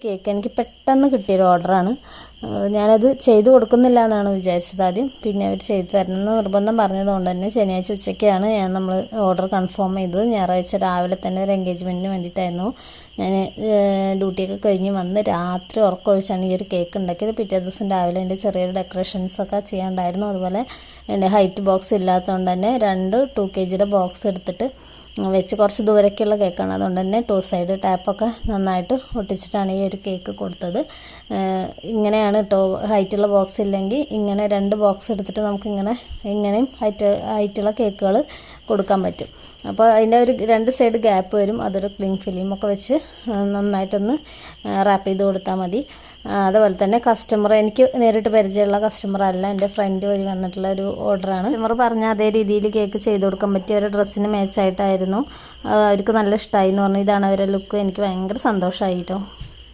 Cake എനിക്ക് പെട്ടെന്ന് കിട്ടിയൊരു ഓർഡറാണ്. ഞാനത് ചെയ്തു കൊടുക്കുന്നില്ല എന്നാണ് വിചാരിച്ചത് ആദ്യം. പിന്നെ അവർ ചെയ്തു തരണമെന്ന് നിർബന്ധം പറഞ്ഞതുകൊണ്ട് തന്നെ ശനിയാഴ്ച ഉച്ചയ്ക്കാണ് നമ്മൾ ഓർഡർ കൺഫേം ചെയ്തത്. ഞായറാഴ്ച രാവിലെ തന്നെ ഒരു എൻഗേജ്മെൻറ്റിന് വേണ്ടിയിട്ടായിരുന്നു ഞാൻ ഡ്യൂട്ടിയൊക്കെ കഴിഞ്ഞ് വന്ന് രാത്രി ഉറക്കമൊഴിച്ചാണ് ഈ ഒരു കേക്ക് ഉണ്ടാക്കിയത്. പിറ്റേ ദിവസം രാവിലെ എൻ്റെ ചെറിയൊരു ഡെക്കറേഷൻസൊക്കെ ചെയ്യാണ്ടായിരുന്നു. അതുപോലെ എൻ്റെ ഹൈറ്റ് ബോക്സ് ഇല്ലാത്തതുകൊണ്ട് തന്നെ 2 kg ബോക്സ് എടുത്തിട്ട് വെച്ച് കുറച്ച് ദൂരേക്കുള്ള കേക്കാണ്. അതുകൊണ്ട് തന്നെ 2 സൈഡ് ടാപ്പൊക്കെ നന്നായിട്ട് ഒട്ടിച്ചിട്ടാണ് ഈ ഒരു കേക്ക് കൊടുത്തത്. ഇങ്ങനെയാണ് കേട്ടോ, ഹൈറ്റുള്ള ബോക്സ് ഇല്ലെങ്കിൽ ഇങ്ങനെ 2 ബോക്സ് എടുത്തിട്ട് നമുക്ക് ഇങ്ങനെയും ഹൈറ്റുള്ള കേക്കുകൾ കൊടുക്കാൻ പറ്റും. അപ്പോൾ അതിൻ്റെ ഒരു 2 സൈഡ് ഗ്യാപ്പ് വരും. അതൊരു ക്ലിങ് ഫിലിമൊക്കെ വെച്ച് നന്നായിട്ടൊന്ന് റാപ്പ് ചെയ്ത് കൊടുത്താൽ മതി. അതുപോലെ തന്നെ കസ്റ്റമർ എനിക്ക് നേരിട്ട് പരിചയമുള്ള കസ്റ്റമർ അല്ല, എൻ്റെ ഫ്രണ്ട് വഴി വന്നിട്ടുള്ള ഒരു ഓർഡറാണ്. കസ്റ്റമർ പറഞ്ഞ അതേ രീതിയിൽ കേക്ക് ചെയ്ത് കൊടുക്കാൻ പറ്റിയ ഒരു ഡ്രസ്സിന് മാച്ചായിട്ടായിരുന്നു. അവർക്ക് നല്ല ഇഷ്ടമായി എന്ന് പറഞ്ഞു. ഇതാണ് അവരുടെ ലുക്ക്. എനിക്ക് ഭയങ്കര സന്തോഷമായി കേട്ടോ.